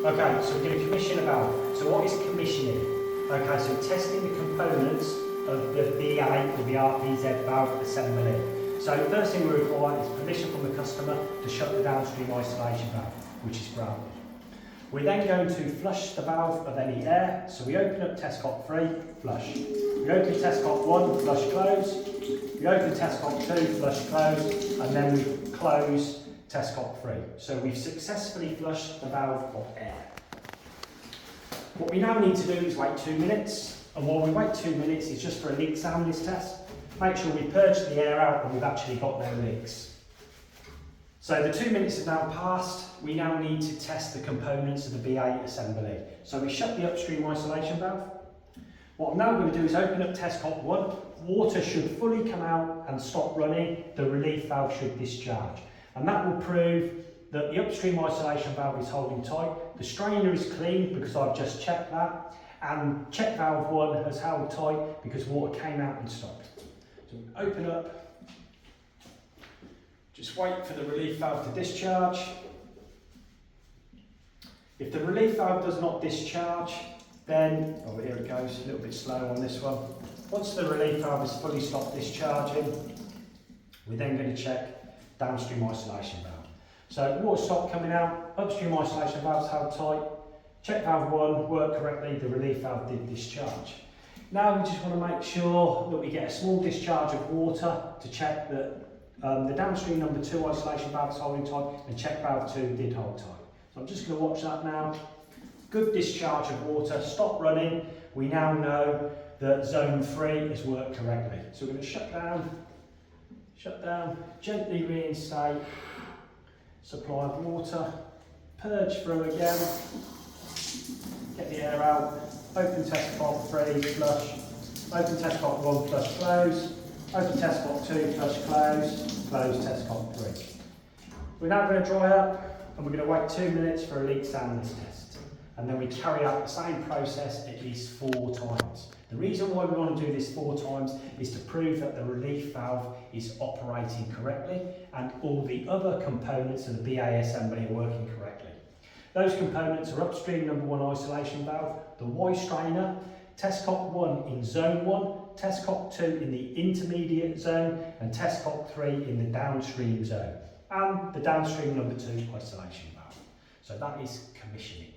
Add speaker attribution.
Speaker 1: Okay, so we're going to commission a valve. So what is commissioning? Okay, so testing the components of the V8 or the RPZ valve assembly. So the first thing we require is permission from the customer to shut the downstream isolation valve, which is grounded. We're then going to flush the valve of any air. So we open up test cock 3, flush. We open test cock 1, flush, close. We open test cock 2, flush, close, and then we close test cock 3. So we've successfully flushed the valve of air. What we now need to do is wait 2 minutes, and while we wait 2 minutes, it's just for a leak soundness test. Make sure we purge the air out and we've actually got no leaks. So the 2 minutes have now passed. We now need to test the components of the V8 assembly. So we shut the upstream isolation valve. What I'm now going to do is open up test cock 1. Water should fully come out and stop running. The relief valve should discharge. And that will prove that the upstream isolation valve is holding tight. The strainer is clean because I've just checked that. And check valve 1 has held tight because water came out and stopped. So open up. Just wait for the relief valve to discharge. If the relief valve does not discharge, then, oh here it goes, a little bit slow on this one. Once the relief valve is fully stopped discharging, we're then going to check downstream isolation valve. So water stopped coming out, upstream isolation valve's held tight, check valve 1 worked correctly, the relief valve did discharge. Now we just want to make sure that we get a small discharge of water to check that the downstream number 2 isolation valve is holding tight and check valve 2 did hold tight. So I'm just going to watch that now. Good discharge of water, stop running. We now know that zone 3 has worked correctly. So we're going to shut down, gently reinstate supply of water, purge through again, get the air out, open test cock 3, flush, open test cock 1, flush, close, open test cock 2, flush, close, close test cock 3. We're now going to dry up and we're going to wait 2 minutes for a leak soundness test. And then we carry out the same process at least 4 times. The reason why we want to do this 4 times is to prove that the relief valve is operating correctly and all the other components of the BA assembly are working correctly. Those components are upstream number 1 isolation valve, the Y strainer, test cock 1 in zone 1, test cock 2 in the intermediate zone, and test cock 3 in the downstream zone, and the downstream number 2 isolation valve. So that is commissioning.